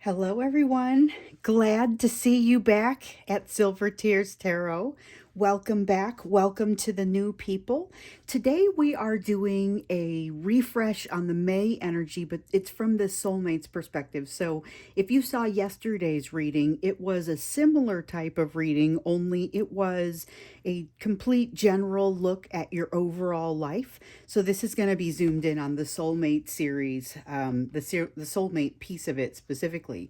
Hello, everyone. Glad to see you back at Silver Tears Tarot. Welcome back. Welcome to the new people. Today we are doing a refresh on the May energy, but it's from the Soulmates perspective. So if you saw yesterday's reading, it was a similar type of reading, only it was a complete general look at your overall life. So this is going to be zoomed in on the Soulmate series, the Soulmate piece of it specifically.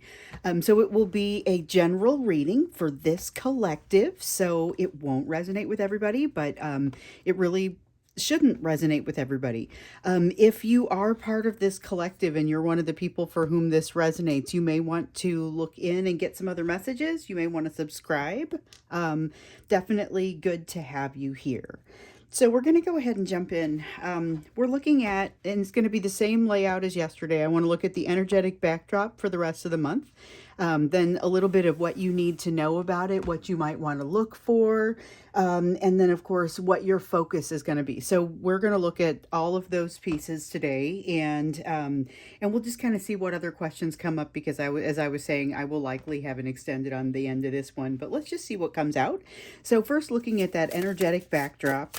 So it will be a general reading for this collective. So it won't resonate with everybody, but it really shouldn't resonate with everybody. If you are part of this collective and you're one of the people for whom this resonates, you may want to look in and get some other messages. You may want to subscribe. Definitely good to have you here. So we're going to go ahead and jump in. We're looking at, and it's going to be the same layout as yesterday. I want to look at the energetic backdrop for the rest of the month. Then a little bit of what you need to know about it, what you might want to look for, and then of course what your focus is going to be. So we're going to look at all of those pieces today, and we'll just kind of see what other questions come up because as I was saying, I will likely have an extended on the end of this one. But let's just see what comes out. So first, looking at that energetic backdrop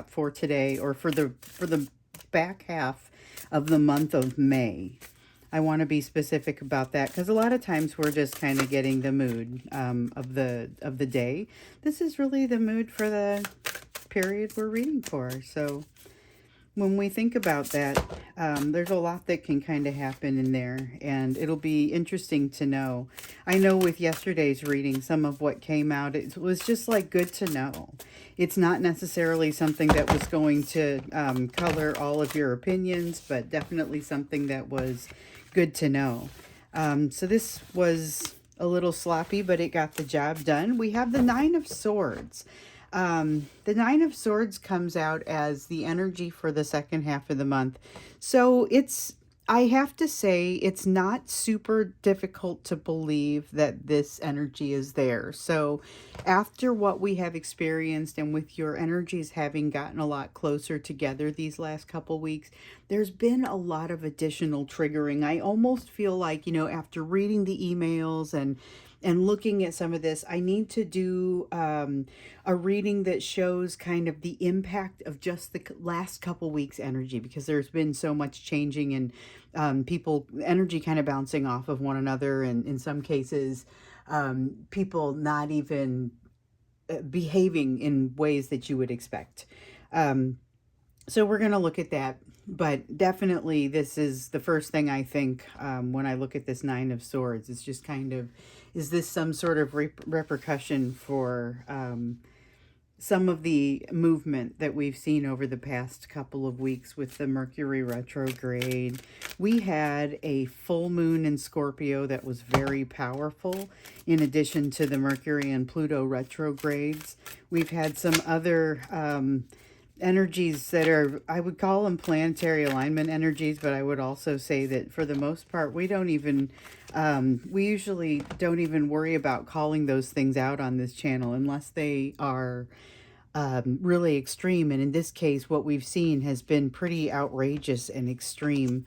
for today, or for the back half of the month of May. I want to be specific about that because a lot of times we're just kind of getting the mood of the day. This is really the mood for the period we're reading for. So when we think about that, there's a lot that can kind of happen in there, and it'll be interesting to know. I know with yesterday's reading, some of what came out, it was just like good to know. It's not necessarily something that was going to color all of your opinions, but definitely something that was good to know. So this was a little sloppy, but it got the job done. We have the Nine of Swords. The Nine of Swords comes out as the energy for the second half of the month. So I have to say, it's not super difficult to believe that this energy is there. So after what we have experienced, and with your energies having gotten a lot closer together these last couple weeks, there's been a lot of additional triggering. I almost feel like, after reading the emails and looking at some of this, I need to do a reading that shows kind of the impact of just the last couple weeks energy, because there's been so much changing and people energy kind of bouncing off of one another, and in some cases people not even behaving in ways that you would expect. So we're going to look at that. But definitely this is the first thing I think when I look at this Nine of Swords. It's just kind of, is this some sort of repercussion for some of the movement that we've seen over the past couple of weeks with the Mercury retrograde? We had a full moon in Scorpio that was very powerful, in addition to the Mercury and Pluto retrogrades. We've had some other energies that are, I would call them planetary alignment energies, but I would also say that for the most part, we usually don't even worry about calling those things out on this channel unless they are really extreme. And in this case, what we've seen has been pretty outrageous and extreme.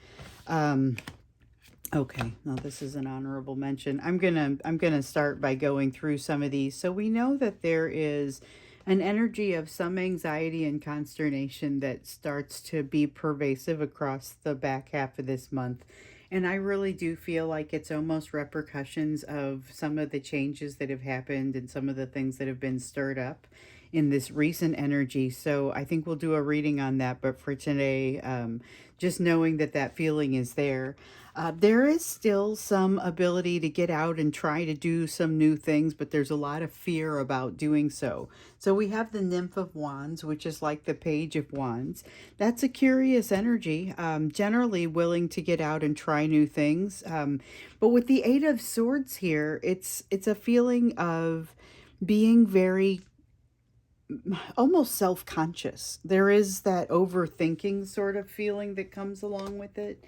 Okay, now this is an honorable mention. I'm gonna start by going through some of these. So we know that there is an energy of some anxiety and consternation that starts to be pervasive across the back half of this month. And I really do feel like it's almost repercussions of some of the changes that have happened and some of the things that have been stirred up in this recent energy. So I think we'll do a reading on that. But for today, just knowing that that feeling is there. There is still some ability to get out and try to do some new things, but there's a lot of fear about doing so. So we have the Nymph of Wands, which is like the Page of Wands. That's a curious energy, generally willing to get out and try new things. But with the Eight of Swords here, it's a feeling of being very almost self-conscious. There is that overthinking sort of feeling that comes along with it.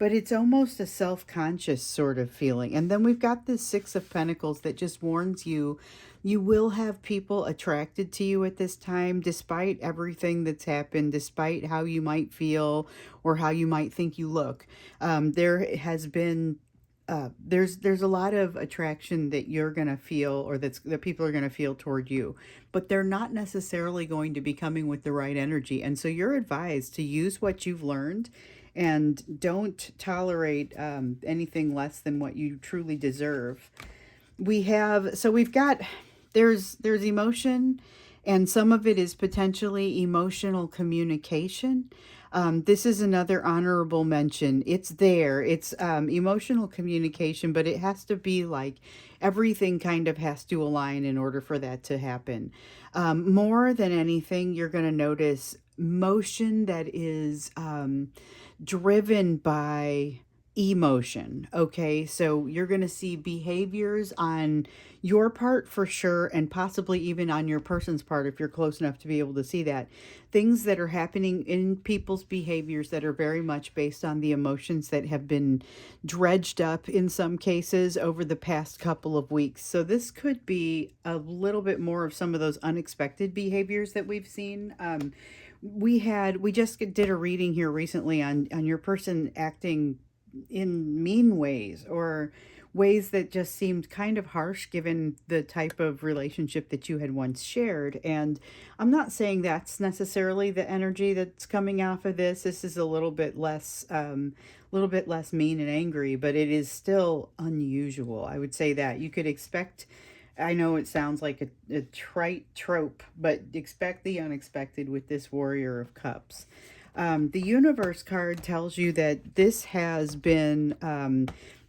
but it's almost a self-conscious sort of feeling. And then we've got this Six of Pentacles that just warns you, you will have people attracted to you at this time, despite everything that's happened, despite how you might feel or how you might think you look. There has been there's a lot of attraction that you're gonna feel, or that people are gonna feel toward you, but they're not necessarily going to be coming with the right energy. And so you're advised to use what you've learned and don't tolerate anything less than what you truly deserve. We've got, there's emotion, and some of it is potentially emotional communication. This is another honorable mention. It's there. It's emotional communication, but it has to be like everything kind of has to align in order for that to happen. More than anything, you're going to notice motion that is driven by emotion. Okay, so you're going to see behaviors on your part for sure, and possibly even on your person's part if you're close enough to be able to see that. Things that are happening in people's behaviors that are very much based on the emotions that have been dredged up in some cases over the past couple of weeks. So this could be a little bit more of some of those unexpected behaviors that we've seen. We just did a reading here recently on your person acting in mean ways, or ways that just seemed kind of harsh given the type of relationship that you had once shared. And I'm not saying that's necessarily the energy that's coming off of this. This is a little bit less mean and angry, but it is still unusual. I would say that you could expect, I know it sounds like a trite trope, but expect the unexpected with this Warrior of Cups. The universe card tells you that this has been,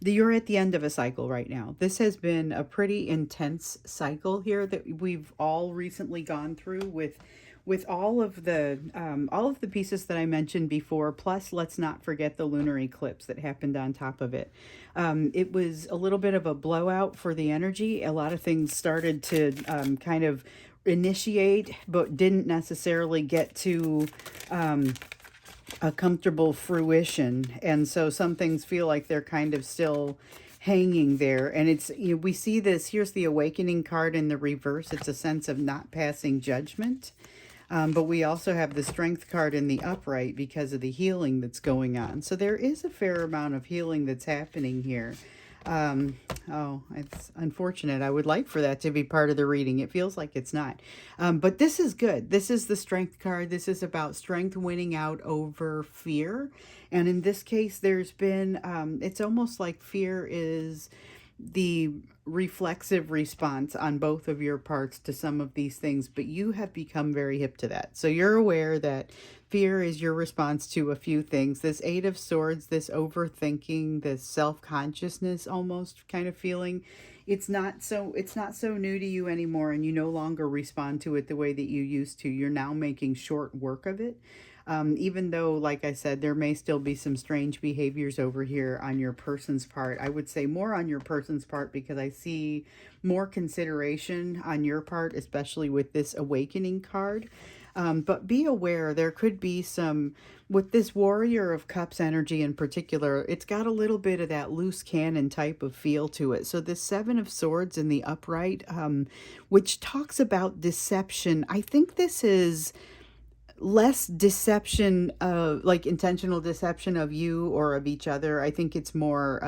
you're at the end of a cycle right now. This has been a pretty intense cycle here that we've all recently gone through with all of the pieces that I mentioned before. Plus, let's not forget the lunar eclipse that happened on top of it. It was a little bit of a blowout for the energy. A lot of things started to kind of initiate, but didn't necessarily get to a comfortable fruition. And so some things feel like they're kind of still hanging there. And it's, we see this, here's the Awakening card in the reverse. It's a sense of not passing judgment. But we also have the Strength card in the upright because of the healing that's going on. So there is a fair amount of healing that's happening here. Oh, it's unfortunate. I would like for that to be part of the reading. It feels like it's not. But this is good. This is the Strength card. This is about strength winning out over fear. And in this case, there's been, it's almost like fear is the reflexive response on both of your parts to some of these things, but you have become very hip to that. So you're aware that fear is your response to a few things. This Eight of Swords, this overthinking, this self-consciousness almost kind of feeling, it's not so new to you anymore, and you no longer respond to it the way that you used to. You're now making short work of it. Even though, like I said, there may still be some strange behaviors over here on your person's part. I would say more on your person's part because I see more consideration on your part, especially with this Awakening card. But be aware, there could be some, with this Warrior of Cups energy in particular, it's got a little bit of that loose cannon type of feel to it. So the Seven of Swords in the upright, which talks about deception, I think this is less deception, like intentional deception of you or of each other. I think it's more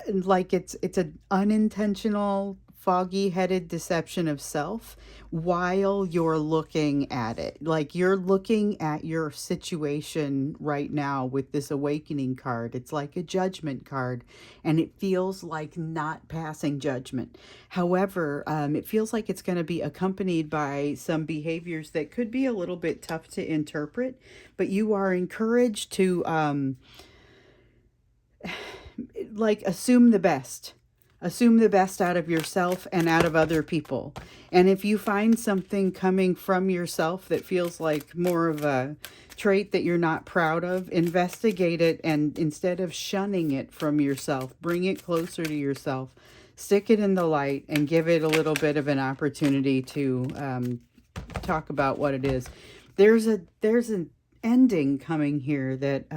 like it's an unintentional, foggy-headed deception of self while you're looking at it. Like you're looking at your situation right now with this Awakening card. It's like a Judgment card, and it feels like not passing judgment. However, it feels like it's going to be accompanied by some behaviors that could be a little bit tough to interpret, but you are encouraged to like assume the best. Assume the best out of yourself and out of other people. And if you find something coming from yourself that feels like more of a trait that you're not proud of, investigate it, and instead of shunning it from yourself, bring it closer to yourself, stick it in the light, and give it a little bit of an opportunity to talk about what it is. There's an ending coming here that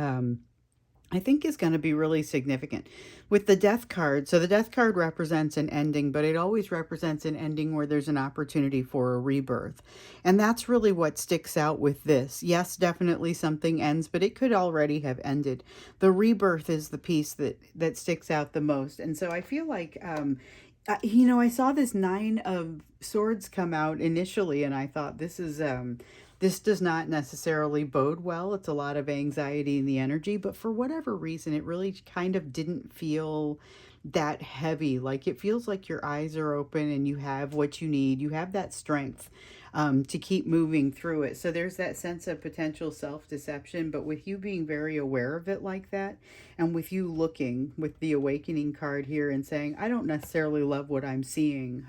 I think is going to be really significant with the death card. So the death card represents an ending, but it always represents an ending where there's an opportunity for a rebirth. And that's really what sticks out with this. Yes, definitely something ends, but it could already have ended. The rebirth is the piece that sticks out the most. And so I feel like I saw this Nine of Swords come out initially, and I thought this does not necessarily bode well. It's a lot of anxiety in the energy, but for whatever reason, it really kind of didn't feel that heavy. Like it feels like your eyes are open and you have what you need. You have that strength to keep moving through it. So there's that sense of potential self-deception, but with you being very aware of it like that, and with you looking with the awakening card here and saying, I don't necessarily love what I'm seeing.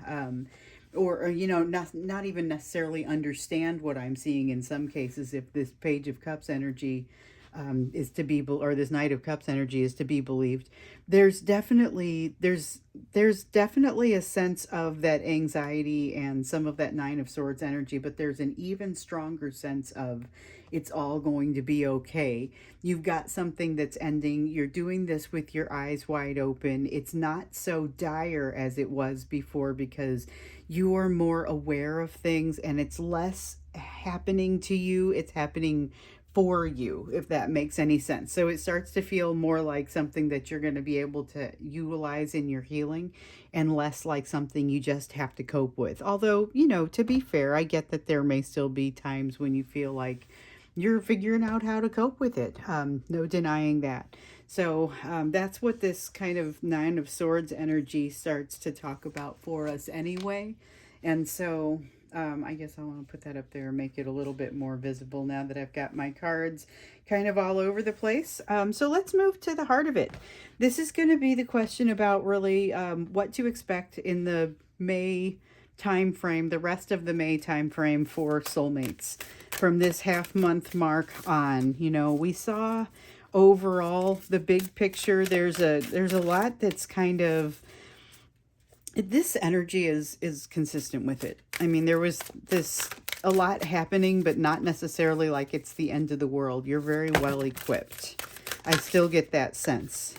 Or not even necessarily understand what I'm seeing in some cases, if this Page of Cups energy is to be, or this Knight of Cups energy is to be believed. There's definitely a sense of that anxiety and some of that Nine of Swords energy, but there's an even stronger sense of it's all going to be okay. You've got something that's ending. You're doing this with your eyes wide open. It's not so dire as it was before because you're more aware of things and it's less happening to you. It's happening for you, if that makes any sense. So it starts to feel more like something that you're going to be able to utilize in your healing and less like something you just have to cope with. Although, to be fair, I get that there may still be times when you feel like you're figuring out how to cope with it. No denying that. So that's what this kind of Nine of Swords energy starts to talk about for us anyway. And so I guess I want to put that up there and make it a little bit more visible now that I've got my cards kind of all over the place. So let's move to the heart of it. This is going to be the question about really what to expect in the May time frame, the rest of the May time frame for soulmates from this half month mark on. We saw overall the big picture. There's a lot that's kind of, this energy is consistent with it. I mean, there was a lot happening, but not necessarily like it's the end of the world. You're very well equipped. I still get that sense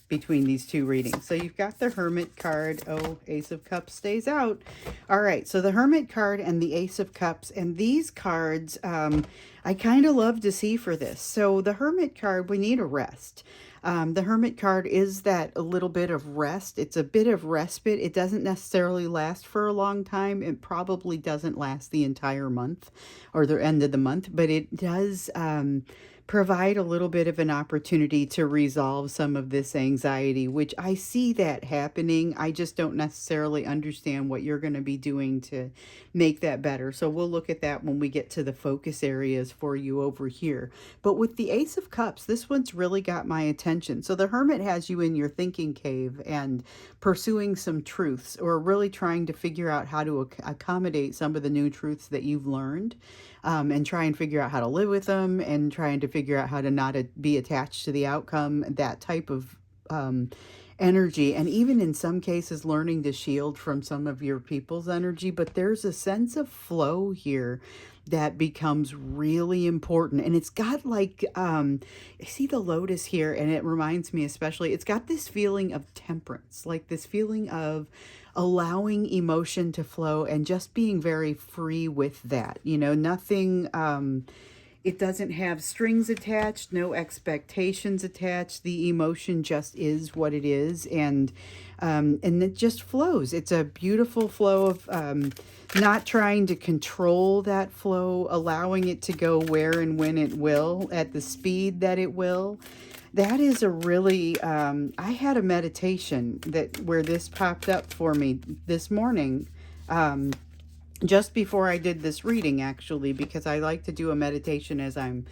between these two readings. So you've got the Hermit card. Oh, Ace of Cups stays out. All right, so the Hermit card and the Ace of Cups. And these cards, I kind of love to see for this. So the Hermit card, we need a rest. The Hermit card is that a little bit of rest. It's a bit of respite. It doesn't necessarily last for a long time. It probably doesn't last the entire month or the end of the month, but it does provide a little bit of an opportunity to resolve some of this anxiety, which I see that happening. I just don't necessarily understand what you're going to be doing to make that better. So we'll look at that when we get to the focus areas for you over here. But with the Ace of Cups, this one's really got my attention. So the Hermit has you in your thinking cave and pursuing some truths, or really trying to figure out how to accommodate some of the new truths that you've learned. And try and figure out how to live with them, and trying to figure out how to not be attached to the outcome, that type of energy. And even in some cases, learning to shield from some of your people's energy. But there's a sense of flow here that becomes really important. And it's got like, I see the lotus here, and it reminds me especially, it's got this feeling of temperance, like this feeling of allowing emotion to flow and just being very free with that. Nothing, it doesn't have strings attached, no expectations attached. The emotion just is what it is, and it just flows. It's a beautiful flow of not trying to control that flow, allowing it to go where and when it will, at the speed that it will. That is a really, I had a meditation where this popped up for me this morning, just before I did this reading, actually, because I like to do a meditation as I'm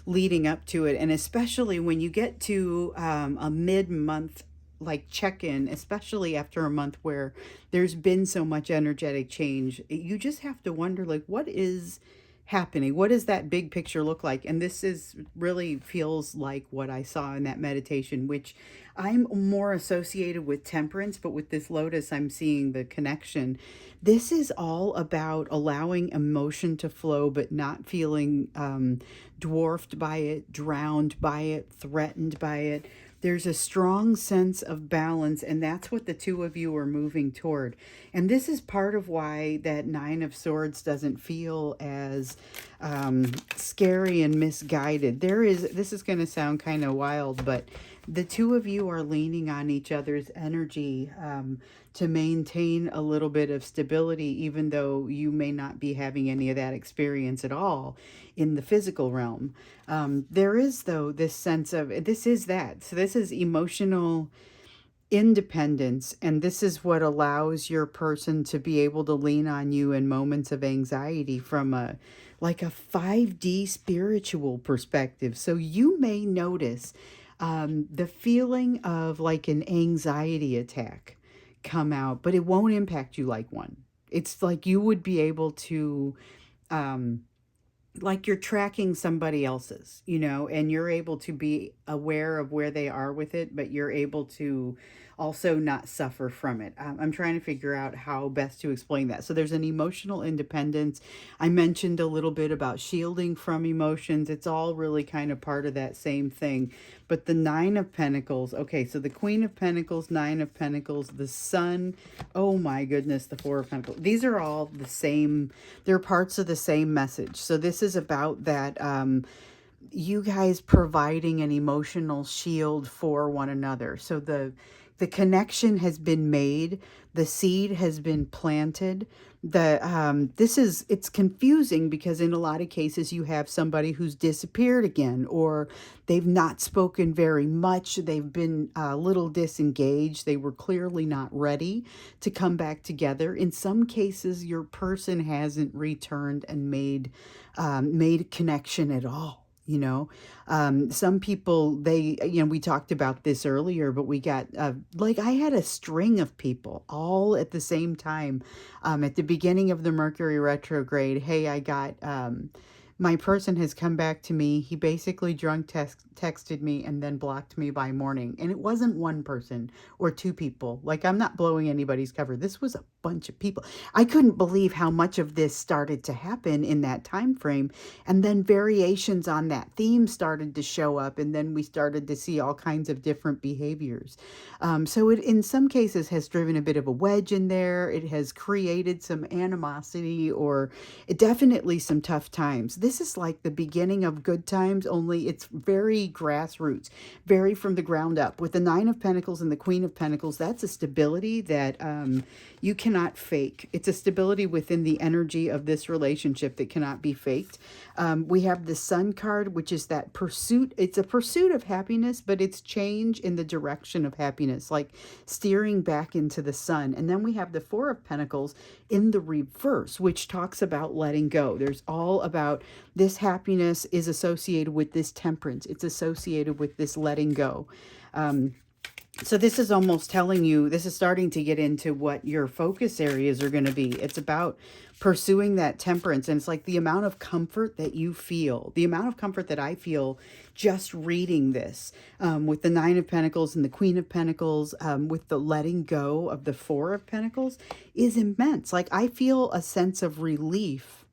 leading up to it. And especially when you get to a mid-month like check-in, especially after a month where there's been so much energetic change, you just have to wonder, like, what is happening? What does that big picture look like? And this is really feels like what I saw in that meditation, which I'm more associated with temperance, but with this lotus, I'm seeing the connection. This is all about allowing emotion to flow, but not feeling dwarfed by it, drowned by it, threatened by it. There's a strong sense of balance, and that's what the two of you are moving toward. And this is part of why that Nine of Swords doesn't feel as scary and misguided. This is going to sound kind of wild, but the two of you are leaning on each other's energy to maintain a little bit of stability, even though you may not be having any of that experience at all in the physical realm. There is, though, this sense of this is that. So this is emotional independence, and this is what allows your person to be able to lean on you in moments of anxiety from a 5D spiritual perspective. So you may notice the feeling of like an anxiety attack come out, but it won't impact you like one. It's like you would be able to like you're tracking somebody else's, and you're able to be aware of where they are with it, but you're able to also not suffer from it. I'm trying to figure out how best to explain that. So there's an emotional independence. I mentioned a little bit about shielding from emotions. It's all really kind of part of that same thing. But the Nine of Pentacles, okay, so the Queen of Pentacles, Nine of Pentacles, the Sun, oh my goodness, the Four of Pentacles. These are all the same, they're parts of the same message. So this is about that you guys providing an emotional shield for one another. So the connection has been made, the seed has been planted. It's confusing because in a lot of cases you have somebody who's disappeared again, or they've not spoken very much, they've been a little disengaged, they were clearly not ready to come back together. In some cases your person hasn't returned and made connection at all. Some people, we talked about this earlier, but we got, I had a string of people all at the same time. At the beginning of the Mercury retrograde, hey, I got, my person has come back to me. He basically drunk texted me and then blocked me by morning. And it wasn't one person or two people. Like, I'm not blowing anybody's cover. This was a bunch of people. I couldn't believe how much of this started to happen in that time frame. And then variations on that theme started to show up. And then we started to see all kinds of different behaviors. So it, in some cases, has driven a bit of a wedge in there. It has created some animosity or definitely some tough times. This is like the beginning of good times, only it's very grassroots, very from the ground up. With the Nine of Pentacles and the Queen of Pentacles, that's a stability that you cannot fake. It's a stability within the energy of this relationship that cannot be faked. We have the Sun card, which is that pursuit. It's a pursuit of happiness, but it's change in the direction of happiness, like steering back into the sun. And then we have the Four of Pentacles in the reverse, which talks about letting go. There's all about this happiness is associated with this temperance. It's associated with this letting go. So this is almost telling you, this is starting to get into what your focus areas are going to be. It's about pursuing that temperance. And it's like the amount of comfort that you feel, the amount of comfort that I feel just reading this with the Nine of Pentacles and the Queen of Pentacles, with the letting go of the Four of Pentacles is immense. Like, I feel a sense of relief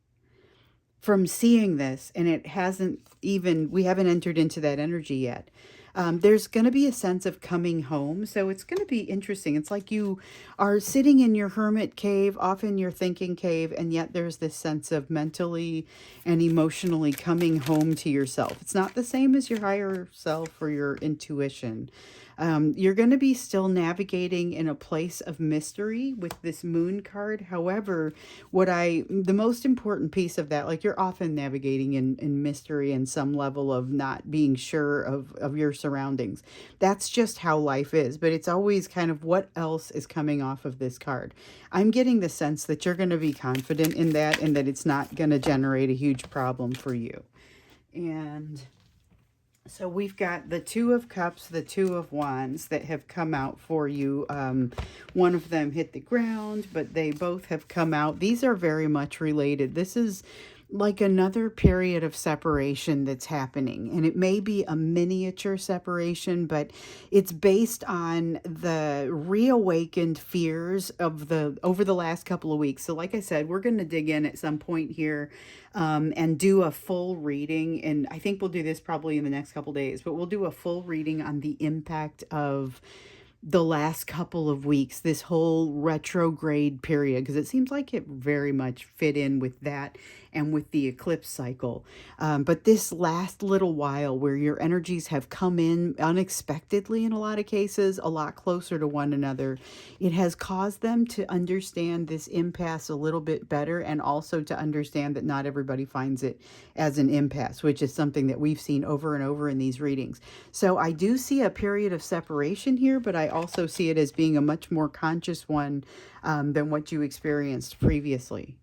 from seeing this, and it hasn't even, we haven't entered into that energy yet. There's going to be a sense of coming home. So it's going to be interesting. It's like you are sitting in your hermit cave, off in your thinking cave, and yet there's this sense of mentally and emotionally coming home to yourself. It's not the same as your higher self or your intuition. You're going to be still navigating in a place of mystery with this Moon card. However, the most important piece of that, like, you're often navigating in mystery and some level of not being sure of your surroundings. That's just how life is. But it's always kind of what else is coming off of this card. I'm getting the sense that you're going to be confident in that and that it's not going to generate a huge problem for you. And so we've got the Two of Cups, the Two of Wands that have come out for you. One of them hit the ground, but they both have come out. These are very much related. This is like another period of separation that's happening. And it may be a miniature separation, but it's based on the reawakened fears of the over the last couple of weeks. So like I said, we're going to dig in at some point here, and do a full reading. And I think we'll do this probably in the next couple days, but we'll do a full reading on the impact of the last couple of weeks, this whole retrograde period, because it seems like it very much fit in with that and with the eclipse cycle. But this last little while where your energies have come in unexpectedly in a lot of cases, a lot closer to one another, it has caused them to understand this impasse a little bit better, and also to understand that not everybody finds it as an impasse, which is something that we've seen over and over in these readings. So I do see a period of separation here, but I also see it as being a much more conscious one, than what you experienced previously.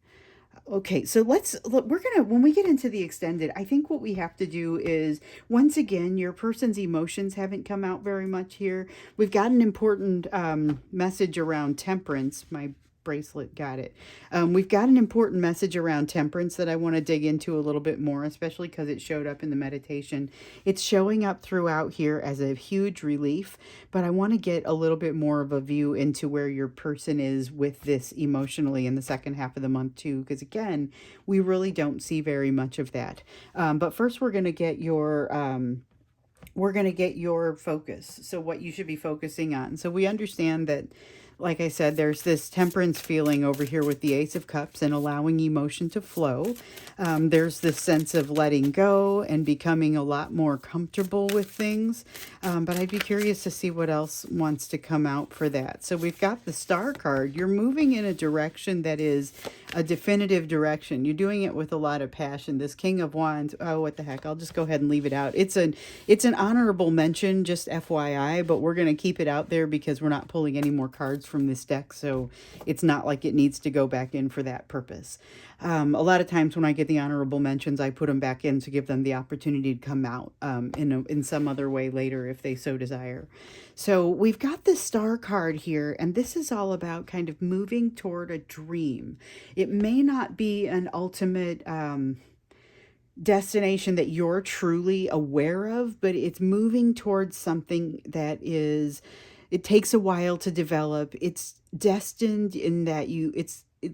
Okay, so we're gonna, when we get into the extended, I think what we have to do is, once again, your person's emotions haven't come out very much here. We've got an important message around temperance. My bracelet got it. We've got an important message around temperance that I want to dig into a little bit more, especially because it showed up in the meditation. It's showing up throughout here as a huge relief, but I want to get a little bit more of a view into where your person is with this emotionally in the second half of the month too, because again, we really don't see very much of that. But first, we're going to get your focus. So what you should be focusing on. So we understand that, like I said, there's this temperance feeling over here with the Ace of Cups and allowing emotion to flow. There's this sense of letting go and becoming a lot more comfortable with things. But I'd be curious to see what else wants to come out for that. So we've got the Star card. You're moving in a direction that is a definitive direction. You're doing it with a lot of passion. This King of Wands, oh, what the heck? I'll just go ahead and leave it out. It's an honorable mention, just FYI, but we're going to keep it out there because we're not pulling any more cards from this deck, so it's not like it needs to go back in for that purpose. A lot of times when I get the honorable mentions, I put them back in to give them the opportunity to come out in some other way later if they so desire. So we've got the Star card here, and this is all about kind of moving toward a dream. It may not be an ultimate destination that you're truly aware of, but it's moving towards something that is, it takes a while to develop. It's destined in that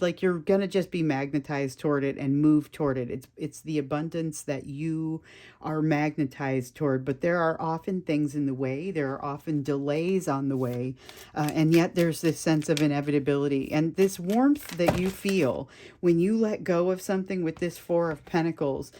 like you're going to just be magnetized toward it and move toward it. It's the abundance that you are magnetized toward, but there are often things in the way. There are often delays on the way. And yet there's this sense of inevitability and this warmth that you feel when you let go of something with this Four of Pentacles.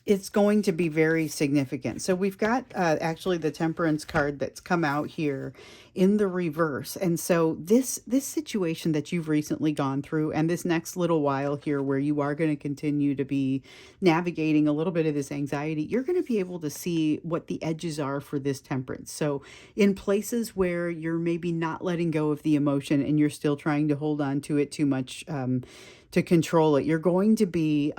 It's going to be very significant. So we've got actually the Temperance card that's come out here in the reverse. And so this situation that you've recently gone through, and this next little while here where you are going to continue to be navigating a little bit of this anxiety, you're going to be able to see what the edges are for this temperance. So in places where you're maybe not letting go of the emotion and you're still trying to hold on to it too much to control it, you're going to be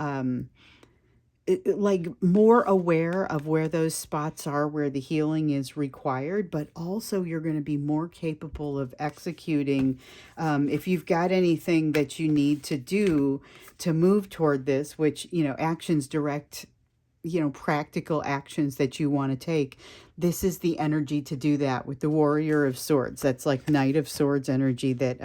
like more aware of where those spots are where the healing is required, but also you're going to be more capable of executing. If you've got anything that you need to do to move toward this, which, actions direct, practical actions that you want to take, this is the energy to do that with the Warrior of Swords. That's like Knight of Swords energy that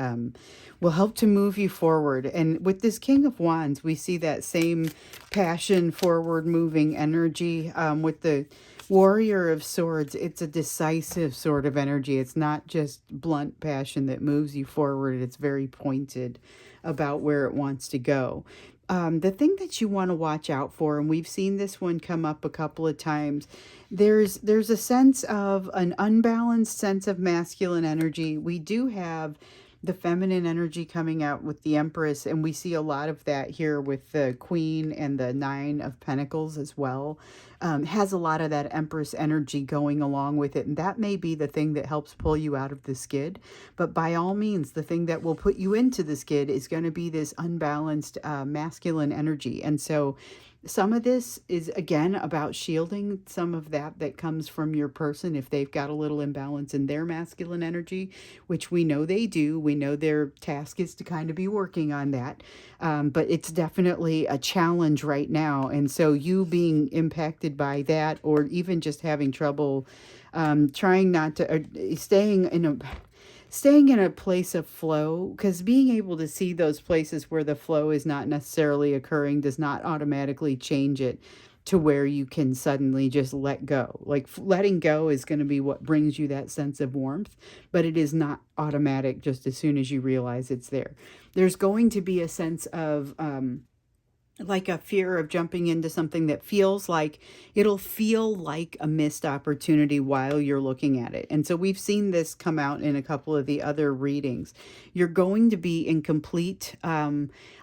will help to move you forward. And with this King of Wands, we see that same passion, forward moving energy. With the Warrior of Swords, it's a decisive sort of energy. It's not just blunt passion that moves you forward. It's very pointed about where it wants to go. The thing that you want to watch out for, and we've seen this one come up a couple of times, there's a sense of an unbalanced sense of masculine energy. We do have the feminine energy coming out with the Empress, and we see a lot of that here with the Queen and the Nine of Pentacles as well. has a lot of that Empress energy going along with it. And that may be the thing that helps pull you out of the skid. But by all means, the thing that will put you into the skid is going to be this unbalanced masculine energy. And so some of this is, again, about shielding some of that comes from your person if they've got a little imbalance in their masculine energy, which we know they do. We know their task is to kind of be working on that. But it's definitely a challenge right now. And so you being impacted by that, or even just having trouble trying not to, staying in a place of flow, because being able to see those places where the flow is not necessarily occurring does not automatically change it to where you can suddenly just let go. Like letting go is going to be what brings you that sense of warmth, but it is not automatic just as soon as you realize it's there. There's going to be a sense of like a fear of jumping into something that feels like it'll feel like a missed opportunity while you're looking at it. And so we've seen this come out in a couple of the other readings. You're going to be in complete,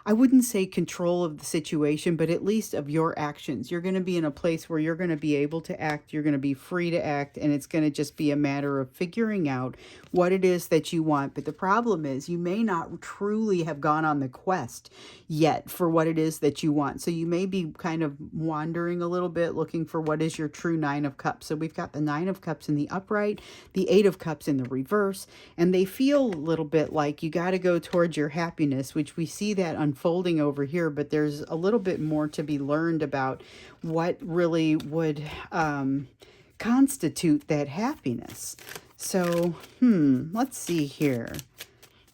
I wouldn't say control of the situation, but at least of your actions. You're going to be in a place where you're going to be able to act, you're going to be free to act, and it's going to just be a matter of figuring out what it is that you want. But the problem is you may not truly have gone on the quest yet for what it is that you want. So you may be kind of wandering a little bit looking for what is your true Nine of Cups. So we've got the Nine of Cups in the upright, the Eight of Cups in the reverse, and they feel a little bit like you got to go towards your happiness, which we see that unfolding over here, but there's a little bit more to be learned about what really would constitute that happiness. So, let's see here.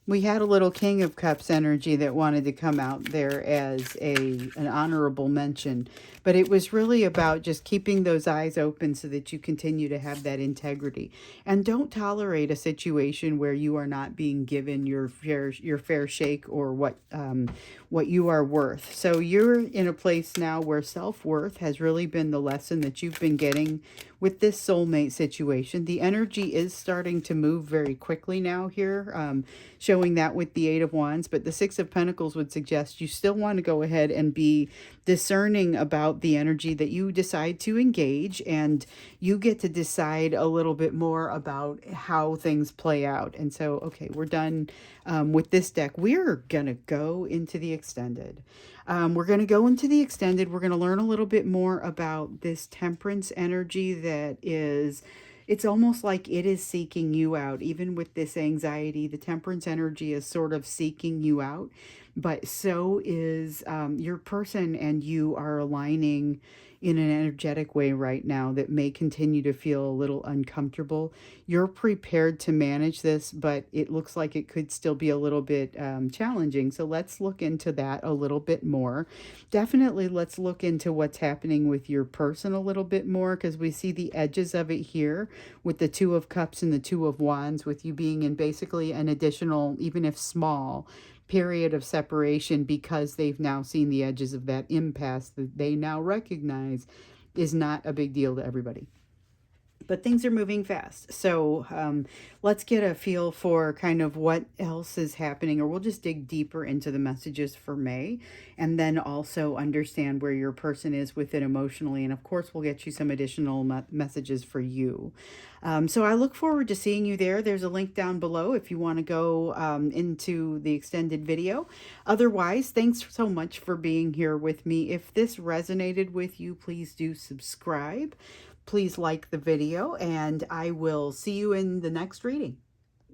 We had a little King of Cups energy that wanted to come out there as an honorable mention. But it was really about just keeping those eyes open so that you continue to have that integrity. And don't tolerate a situation where you are not being given your fair shake or what you are worth. So you're in a place now where self-worth has really been the lesson that you've been getting with this soulmate situation. The energy is starting to move very quickly now here, showing that with the Eight of Wands, but the Six of Pentacles would suggest you still want to go ahead and be discerning about the energy that you decide to engage, and you get to decide a little bit more about how things play out. And so, okay, we're done with this deck. We're going to go into the extended. We're going to go into the extended. We're going to learn a little bit more about this temperance energy that is, it's almost like it is seeking you out. Even with this anxiety, the temperance energy is sort of seeking you out, but so is your person, and you are aligning in an energetic way right now that may continue to feel a little uncomfortable. You're prepared to manage this, but it looks like it could still be a little bit challenging. So let's look into that a little bit more. Definitely let's look into what's happening with your person a little bit more, because we see the edges of it here with the Two of Cups and the Two of Wands, with you being in basically an additional, even if small, period of separation, because they've now seen the edges of that impasse that they now recognize is not a big deal to everybody. But things are moving fast. So let's get a feel for kind of what else is happening, or we'll just dig deeper into the messages for May, and then also understand where your person is with it emotionally. And of course, we'll get you some additional messages for you. So I look forward to seeing you there. There's a link down below if you want to go into the extended video. Otherwise, thanks so much for being here with me. If this resonated with you, please do subscribe. Please like the video, and I will see you in the next reading.